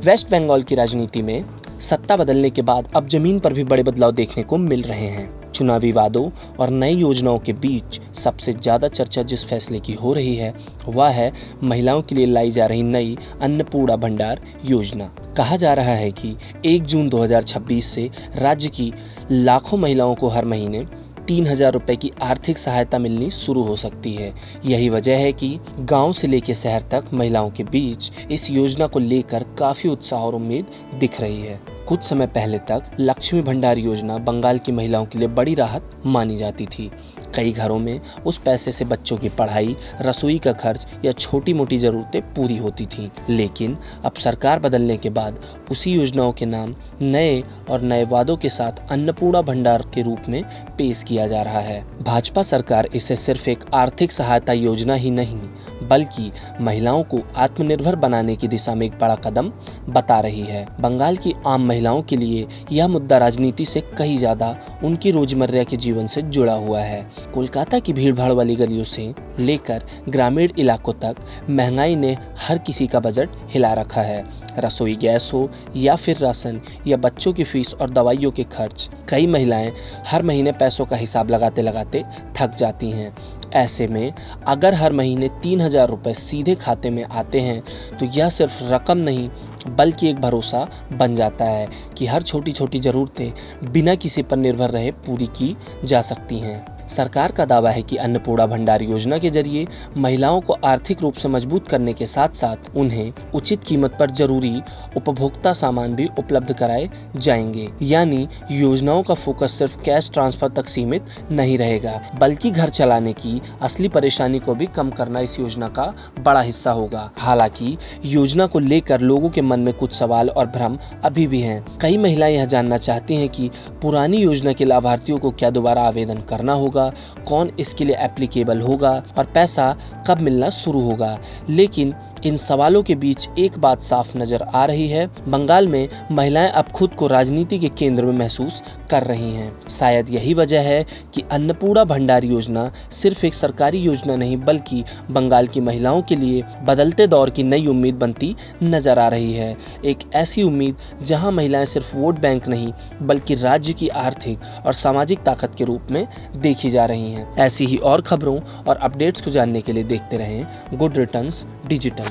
Waste Bengal की राजनीति में सत्ता बदलने के बाद अब जमीन पर भी बड़े बदलाव देखने को मिल रहे हैं। चुनावी वादों और नई योजनाओं के बीच सबसे ज्यादा चर्चा जिस फैसले की हो रही है वह है महिलाओं के लिए लाई जा रही नई अन्नपूर्णा भंडार योजना। कहा जा रहा है कि 1 जून 2026 से राज्य की लाखों महिलाओं को हर महीने 3,000 रुपए की आर्थिक सहायता मिलनी शुरू हो सकती है। यही वजह है कि गांव से लेकर शहर तक महिलाओं के बीच इस योजना को लेकर काफी उत्साह और उम्मीद दिख रही है। कुछ समय पहले तक लक्ष्मी भंडार योजना बंगाल की महिलाओं के लिए बड़ी राहत मानी जाती थी। कई घरों में उस पैसे से बच्चों की पढ़ाई, रसोई का खर्च या छोटी मोटी जरूरतें पूरी होती थीं। लेकिन अब सरकार बदलने के बाद उसी योजनाओं के नाम नए वादों के साथ अन्नपूर्णा भंडार के रूप में पेश किया जा रहा है। भाजपा सरकार इसे सिर्फ एक आर्थिक सहायता योजना ही नहीं बल्कि महिलाओं को आत्मनिर्भर बनाने की दिशा में एक बड़ा कदम बता रही है। बंगाल की आम महिलाओं के लिए यह मुद्दा राजनीति से कहीं ज्यादा उनकी रोजमर्रा के जीवन से जुड़ा हुआ है। कोलकाता की भीड़भाड़ वाली गलियों से लेकर ग्रामीण इलाकों तक महंगाई ने हर किसी का बजट हिला रखा है। रसोई गैस हो या फिर राशन या बच्चों की फीस और दवाइयों के खर्च, कई महिलाएं हर महीने पैसों का हिसाब लगाते लगाते थक जाती हैं। ऐसे में अगर हर महीने 3,000 रुपए सीधे खाते में आते हैं तो यह सिर्फ रकम नहीं बल्कि एक भरोसा बन जाता है कि हर छोटी छोटी ज़रूरतें बिना किसी पर निर्भर रहे पूरी की जा सकती हैं। सरकार का दावा है कि अन्नपूर्णा भंडार योजना के जरिए महिलाओं को आर्थिक रूप से मजबूत करने के साथ साथ उन्हें उचित कीमत पर जरूरी उपभोक्ता सामान भी उपलब्ध कराए जाएंगे। यानी योजनाओं का फोकस सिर्फ कैश ट्रांसफर तक सीमित नहीं रहेगा बल्कि घर चलाने की असली परेशानी को भी कम करना इस योजना का बड़ा हिस्सा होगा। हालांकि योजना को लेकर लोगों के मन में कुछ सवाल और भ्रम अभी भी हैं। कई महिलाएं यह जानना चाहती हैं कि पुरानी योजना के लाभार्थियों को क्या दोबारा आवेदन करना होगा, कौन इसके लिए एप्लीकेबल होगा और पैसा कब मिलना शुरू होगा। लेकिन इन सवालों के बीच एक बात साफ नजर आ रही है, बंगाल में महिलाएं अब खुद को राजनीति के केंद्र में महसूस कर रही हैं। शायद यही वजह है कि अन्नपूर्णा भंडार योजना सिर्फ एक सरकारी योजना नहीं बल्कि बंगाल की महिलाओं के लिए बदलते दौर की नई उम्मीद बनती नजर आ रही है। एक ऐसी उम्मीद जहां महिलाएं सिर्फ वोट बैंक नहीं बल्कि राज्य की आर्थिक और सामाजिक ताकत के रूप में देखी जा रही हैं। ऐसी ही और खबरों और अपडेट्स को जानने के लिए देखते रहें गुड रिटर्न्स डिजिटल।